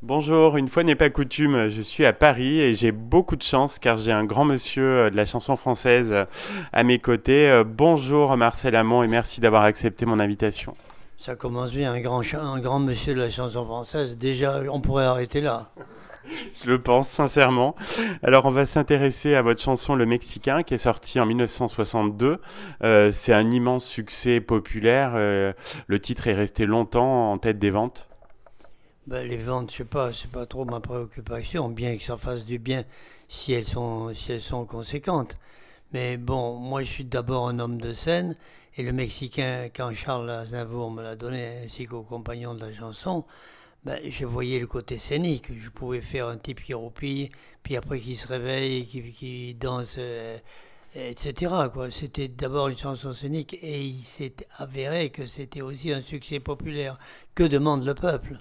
Bonjour, une fois n'est pas coutume, je suis à Paris et j'ai beaucoup de chance car j'ai un grand monsieur de la chanson française à mes côtés. Bonjour Marcel Amont et merci d'avoir accepté mon invitation. Ça commence bien, un grand monsieur de la chanson française. Déjà, on pourrait arrêter là. Je le pense sincèrement. Alors on va s'intéresser à votre chanson Le Mexicain qui est sortie en 1962. C'est un immense succès populaire. Le titre est resté longtemps en tête des ventes. Ben, les ventes, je sais pas, c'est pas trop ma préoccupation, bien que ça fasse du bien si elles sont conséquentes. Mais bon, moi je suis d'abord un homme de scène, et le Mexicain, quand Charles Aznavour me l'a donné, ainsi qu'aux compagnons de la chanson, ben, je voyais le côté scénique. Je pouvais faire un type qui roupille, puis après qui se réveille, qui danse, etc., quoi. C'était d'abord une chanson scénique, et il s'est avéré que c'était aussi un succès populaire. Que demande le peuple?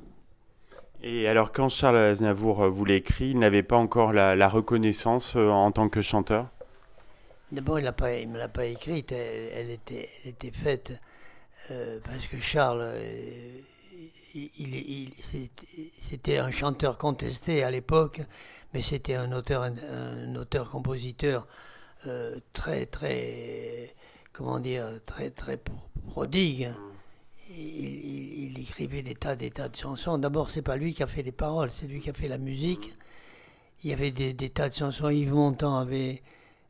Et alors quand Charles Aznavour vous l'a écrit, il n'avait pas encore la reconnaissance en tant que chanteur. D'abord, il me l'a pas écrite, elle était faite parce que Charles, c'était un chanteur contesté à l'époque, mais c'était un auteur-compositeur très, très, comment dire, très, très prodigue. Il écrivait des tas de chansons. D'abord, c'est pas lui qui a fait les paroles, c'est lui qui a fait la musique. Il y avait des tas de chansons. Yves Montand avait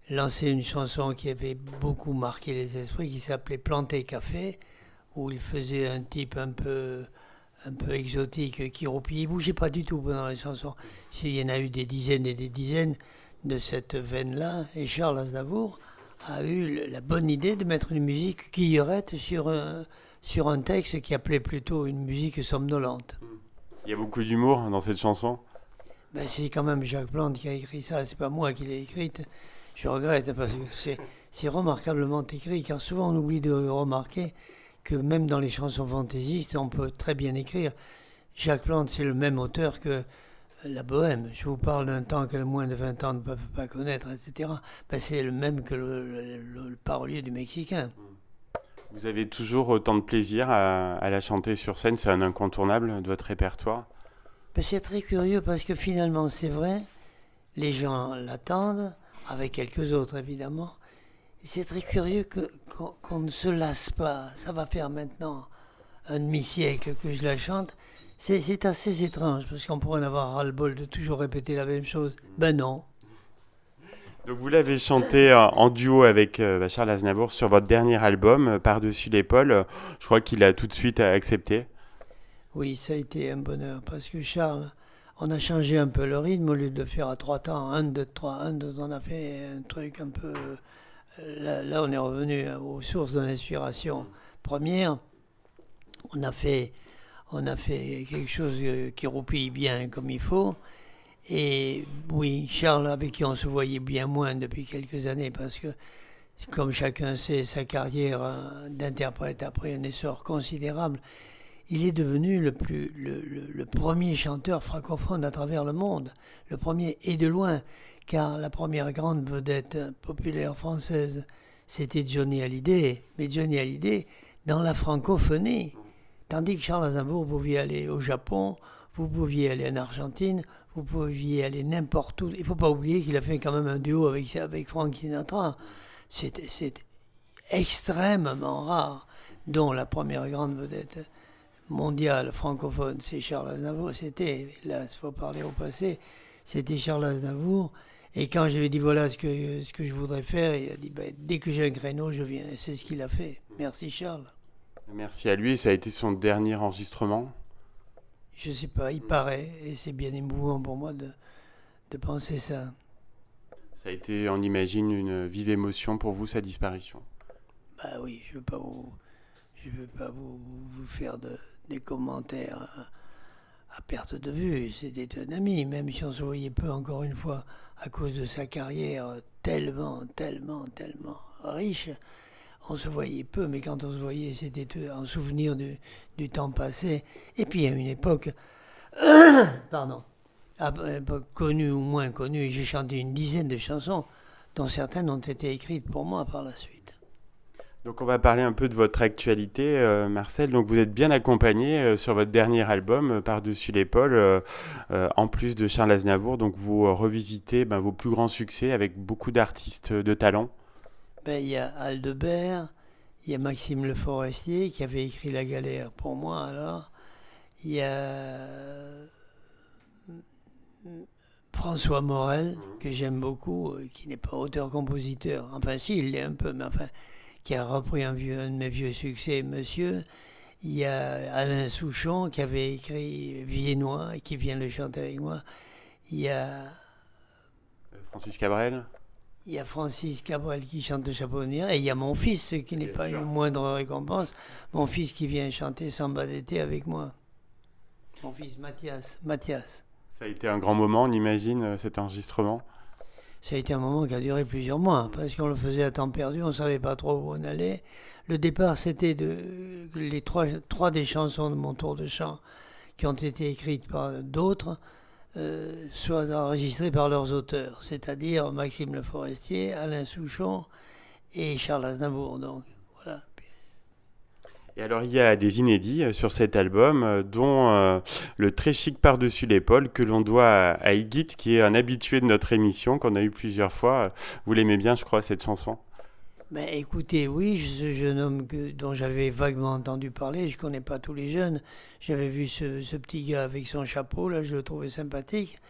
lancé une chanson qui avait beaucoup marqué les esprits, qui s'appelait Planté Café, où il faisait un type un peu exotique qui roupillait. Il bougeait pas du tout pendant la chanson. Il y en a eu des dizaines et des dizaines de cette veine-là, et Charles Aznavour a eu la bonne idée de mettre une musique guillerette sur un texte qui appelait plutôt une musique somnolente. Il y a beaucoup d'humour dans cette chanson. Ben, c'est quand même Jacques Plante qui a écrit ça, c'est pas moi qui l'ai écrite. Je regrette parce que c'est remarquablement écrit, car souvent on oublie de remarquer que même dans les chansons fantaisistes, on peut très bien écrire. Jacques Plante, c'est le même auteur que la Bohème. Je vous parle d'un temps que les moins de 20 ans ne peuvent pas connaître, etc. Ben, c'est le même que le parolier du Mexicain. Vous avez toujours autant de plaisir à la chanter sur scène, c'est un incontournable de votre répertoire. Ben, c'est très curieux parce que finalement, c'est vrai, les gens l'attendent, avec quelques autres évidemment. C'est très curieux qu'on ne se lasse pas. Ça va faire maintenant un demi-siècle que je la chante. C'est assez étrange parce qu'on pourrait en avoir ras-le-bol de toujours répéter la même chose. Ben non. Donc vous l'avez chanté en duo avec Charles Aznavour sur votre dernier album, Par-dessus l'épaule. Je crois qu'il a tout de suite accepté. Oui, ça a été un bonheur parce que Charles, on a changé un peu le rythme au lieu de faire à trois temps, un, deux, trois, un, deux, on a fait un truc un peu. Là, on est revenu aux sources de l'inspiration première. On a fait, on a fait quelque chose qui roupille bien comme il faut. Et oui, Charles, avec qui on se voyait bien moins depuis quelques années, parce que, comme chacun sait, sa carrière d'interprète a pris un essor considérable. Il est devenu le premier chanteur francophone à travers le monde, le premier et de loin, car la première grande vedette populaire française, c'était Johnny Hallyday, mais Johnny Hallyday dans la francophonie. Tandis que Charles Aznavour, vous pouviez aller au Japon, vous pouviez aller en Argentine, vous pouviez aller n'importe où. Il ne faut pas oublier qu'il a fait quand même un duo avec Frank Sinatra. C'est extrêmement rare, dont la première grande vedette mondiale francophone, c'est Charles Aznavour. C'était, là, il faut parler au passé, c'était Charles Aznavour. Et quand je lui ai dit voilà ce que je voudrais faire, il a dit ben, dès que j'ai un créneau, je viens. C'est ce qu'il a fait. Merci Charles. Merci à lui, ça a été son dernier enregistrement. Je sais pas, il paraît, et c'est bien émouvant pour moi de penser ça. Ça a été, on imagine, une vive émotion pour vous, sa disparition. Bah oui, je veux pas vous faire des commentaires à perte de vue. C'était un ami, même si on se voyait peu encore une fois à cause de sa carrière tellement, tellement, tellement riche. On se voyait peu, mais quand on se voyait, c'était en souvenir du temps passé. Et puis à une époque, pardon, à une époque connue ou moins connue, j'ai chanté une dizaine de chansons, dont certaines ont été écrites pour moi par la suite. Donc on va parler un peu de votre actualité, Marcel. Donc vous êtes bien accompagné sur votre dernier album, Par-dessus l'épaule, en plus de Charles Aznavour. Donc vous revisitez vos plus grands succès avec beaucoup d'artistes de talent. Ben, il y a Aldebert, il y a Maxime Le Forestier qui avait écrit La Galère pour moi alors. Il y a François Morel, que j'aime beaucoup, qui n'est pas auteur-compositeur. Enfin, si, il l'est un peu, mais enfin, qui a repris un de mes vieux succès, Monsieur. Il y a Alain Souchon qui avait écrit Viennois et qui vient le chanter avec moi. Il y a, Francis Cabrel. il y a Francis Cabrel qui chante le Chaponnier. Et il y a mon fils, ce qui n'est Bien pas sûr. une moindre récompense. Mon fils qui vient chanter Samba d'été avec moi. Mon fils Mathias. Ça a été un grand moment, on imagine, cet enregistrement. Ça a été un moment qui a duré plusieurs mois, parce qu'on le faisait à temps perdu, on ne savait pas trop où on allait. Le départ, c'était les trois des chansons de mon tour de chant qui ont été écrites par d'autres, soient enregistrées par leurs auteurs, c'est-à-dire Maxime Le Forestier, Alain Souchon et Charles Aznavour. Donc, voilà. Et alors il y a des inédits sur cet album, dont le très chic Par-dessus l'épaule que l'on doit à Iggy, qui est un habitué de notre émission, qu'on a eu plusieurs fois. Vous l'aimez bien, je crois, cette chanson. Ben, écoutez, oui, ce jeune homme dont j'avais vaguement entendu parler, je ne connais pas tous les jeunes, j'avais vu ce petit gars avec son chapeau, là, je le trouvais sympathique.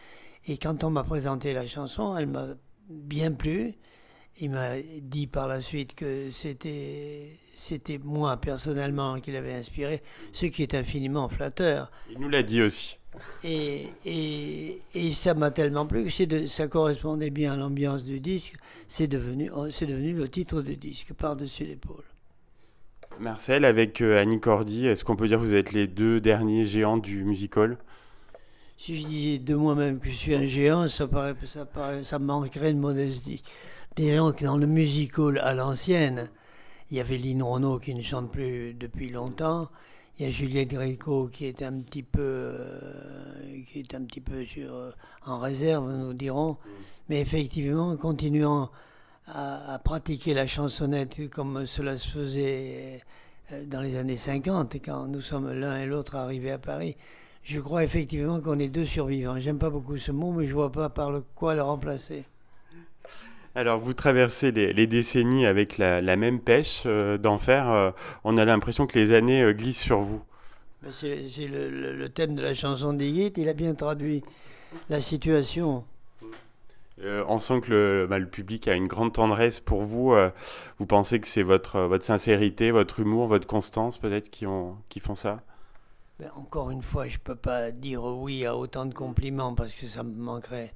Et quand on m'a présenté la chanson, elle m'a bien plu. Il m'a dit par la suite que c'était moi personnellement qui l'avais inspiré, ce qui est infiniment flatteur. Il nous l'a dit aussi. Et ça m'a tellement plu que ça correspondait bien à l'ambiance du disque. C'est devenu le titre du disque, Par-dessus l'épaule. Marcel, avec Annie Cordy, est-ce qu'on peut dire que vous êtes les deux derniers géants du musical? Si je disais de moi-même que je suis un géant, ça manquerait de modestie. Disons que dans le musical à l'ancienne, il y avait Lynn Renaud qui ne chante plus depuis longtemps. Il y a Juliette Gréco qui est un petit peu en réserve, nous dirons. Mais effectivement, continuant à pratiquer la chansonnette comme cela se faisait dans les années 50, quand nous sommes l'un et l'autre arrivés à Paris, je crois effectivement qu'on est deux survivants. J'aime pas beaucoup ce mot, mais je vois pas quoi le remplacer. Alors, vous traversez les décennies avec la même pêche d'enfer. On a l'impression que les années glissent sur vous. Ben, c'est le thème de la chanson d'Iggy, il a bien traduit la situation. On sent que le public a une grande tendresse pour vous. Vous pensez que c'est votre sincérité, votre humour, votre constance peut-être qui font ça? Ben, encore une fois, je ne peux pas dire oui à autant de compliments parce que ça me manquerait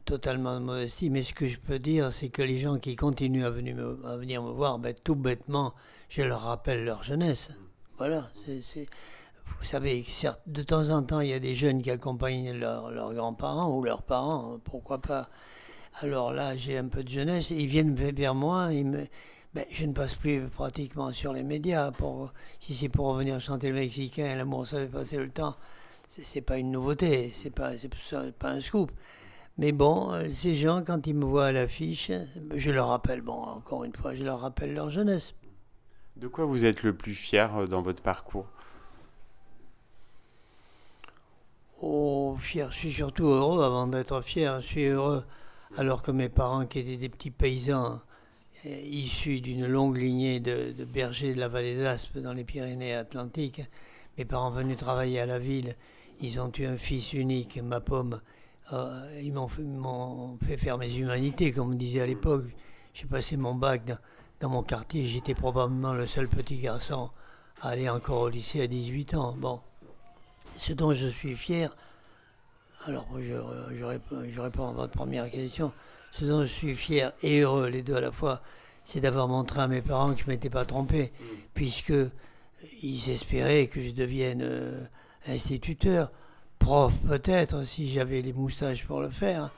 totalement de modestie. Mais ce que je peux dire, c'est que les gens qui continuent à venir me voir, ben, tout bêtement, je leur rappelle leur jeunesse. Voilà. Vous savez, certes, de temps en temps, il y a des jeunes qui accompagnent leurs grands-parents ou leurs parents, pourquoi pas. Alors là, j'ai un peu de jeunesse, ils viennent vers moi, je ne passe plus pratiquement sur les médias. Si c'est pour revenir chanter le Mexicain, l'amour ça fait passer le temps, c'est pas une nouveauté, c'est pas un scoop. Mais bon, ces gens, quand ils me voient à l'affiche, je leur rappelle, bon, encore une fois, je leur rappelle leur jeunesse. De quoi vous êtes le plus fier dans votre parcours? Oh, fier, je suis surtout heureux avant d'être fier, je suis heureux alors que mes parents, qui étaient des petits paysans, issus d'une longue lignée de bergers de la vallée d'Aspe dans les Pyrénées-Atlantiques. Mes parents venus travailler à la ville, ils ont eu un fils unique, ma pomme. Ils m'ont fait faire mes humanités, comme on disait à l'époque. J'ai passé mon bac dans mon quartier, j'étais probablement le seul petit garçon à aller encore au lycée à 18 ans. Bon, ce dont je suis fier, alors je réponds à votre première question, ce dont je suis fier et heureux, les deux à la fois, c'est d'avoir montré à mes parents que je ne m'étais pas trompé, puisque ils espéraient que je devienne instituteur, prof peut-être, si j'avais les moustaches pour le faire,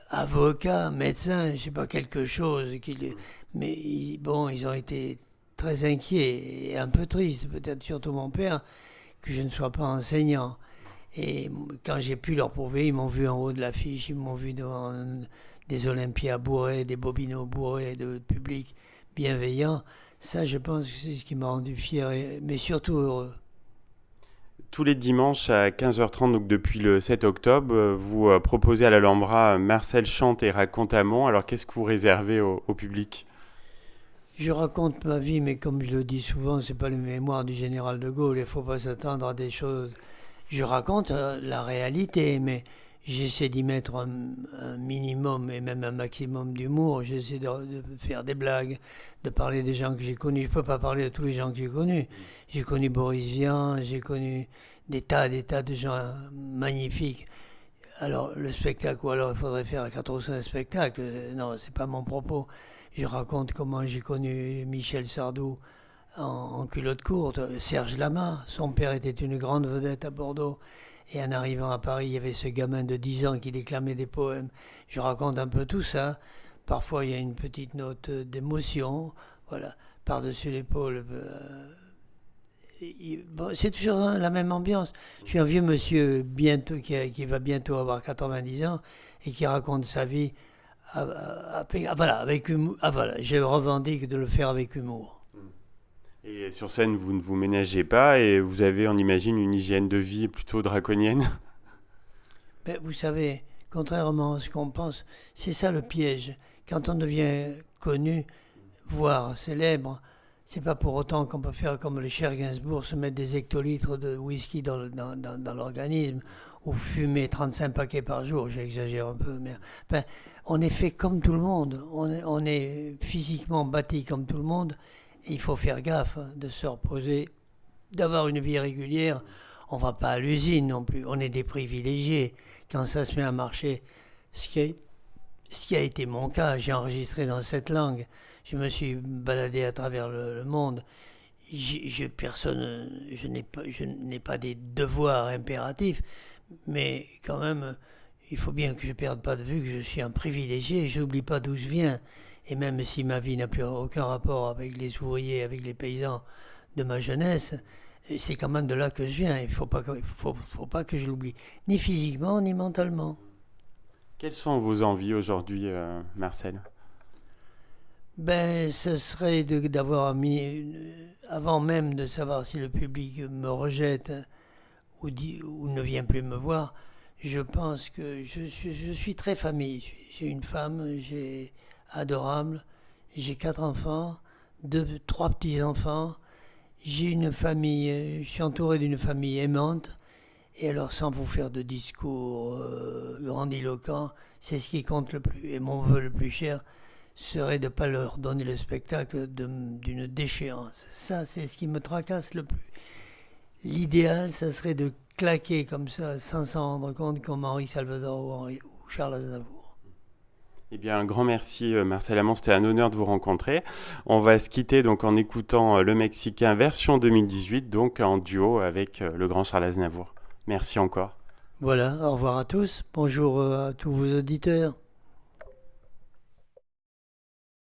avocat, médecin, je ne sais pas, quelque chose. Mais bon, ils ont été très inquiets et un peu tristes, peut-être surtout mon père, que je ne sois pas enseignant. Et quand j'ai pu leur prouver, ils m'ont vu en haut de l'affiche, ils m'ont vu devant des Olympias bourrés, des Bobino bourrés de public bienveillant. Ça, je pense que c'est ce qui m'a rendu fier, mais surtout heureux. Tous les dimanches à 15h30, donc depuis le 7 octobre, vous proposez à l'Alhambra Marcel chante et raconte Amont. Alors qu'est-ce que vous réservez au public? Je raconte ma vie, mais comme je le dis souvent, c'est pas les mémoires du général de Gaulle. Il faut pas s'attendre à des choses. Je raconte la réalité, mais j'essaie d'y mettre un minimum et même un maximum d'humour. J'essaie de faire des blagues, de parler des gens que j'ai connus. Je peux pas parler de tous les gens que j'ai connus. J'ai connu Boris Vian, j'ai connu des tas de gens magnifiques. Alors, le spectacle, ou alors il faudrait faire 4 ou 5 spectacles. Non, c'est pas mon propos. Je raconte comment j'ai connu Michel Sardou en culotte courte, Serge Lama, son père était une grande vedette à Bordeaux. Et en arrivant à Paris, il y avait ce gamin de 10 ans qui déclamait des poèmes. Je raconte un peu tout ça. Parfois, il y a une petite note d'émotion. Voilà, par-dessus l'épaule. Bon, c'est toujours la même ambiance. Je suis un vieux monsieur bientôt, qui va bientôt avoir 90 ans et qui raconte sa vie. Voilà, avec humour. Ah, voilà, je revendique de le faire avec humour. Et sur scène, vous ne vous ménagez pas et vous avez, on imagine, une hygiène de vie plutôt draconienne. Mais vous savez, contrairement à ce qu'on pense, c'est ça le piège. Quand on devient connu, voire célèbre, c'est pas pour autant qu'on peut faire comme le cher Gainsbourg, se mettre des hectolitres de whisky dans l'organisme ou fumer 35 paquets par jour. J'exagère un peu, mais enfin, on est fait comme tout le monde. On est physiquement bâti comme tout le monde. Et il faut faire gaffe de se reposer, d'avoir une vie régulière. On va pas à l'usine non plus. On est des privilégiés. Quand ça se met à marcher, ce qui a, ce qui a été mon cas, j'ai enregistré dans cette langue. Je me suis baladé à travers le monde. Je n'ai pas des devoirs impératifs, mais quand même, il faut bien que je ne perde pas de vue que je suis un privilégié. Je n'oublie pas d'où je viens. Et même si ma vie n'a plus aucun rapport avec les ouvriers, avec les paysans de ma jeunesse, c'est quand même de là que je viens. Il ne faut pas que je l'oublie, ni physiquement, ni mentalement. Quelles sont vos envies aujourd'hui, Marcel? Ben, ce serait d'avoir mis, avant même de savoir si le public me rejette ou ne vient plus me voir, je pense que je suis très famille. J'ai une femme, j'ai adorable, j'ai 4 enfants, trois petits-enfants, j'ai une famille, je suis entouré d'une famille aimante, et alors sans vous faire de discours grandiloquents, c'est ce qui compte le plus. Et mon vœu le plus cher serait de ne pas leur donner le spectacle d'une déchéance. Ça, c'est ce qui me tracasse le plus. L'idéal, ça serait de claquer comme ça, sans s'en rendre compte, comme Henri Salvador ou Charles Aznavour. Eh bien, un grand merci, Marcel Amont. C'était un honneur de vous rencontrer. On va se quitter donc en écoutant Le Mexicain version 2018, donc en duo avec le grand Charles Aznavour. Merci encore. Voilà, au revoir à tous. Bonjour à tous vos auditeurs.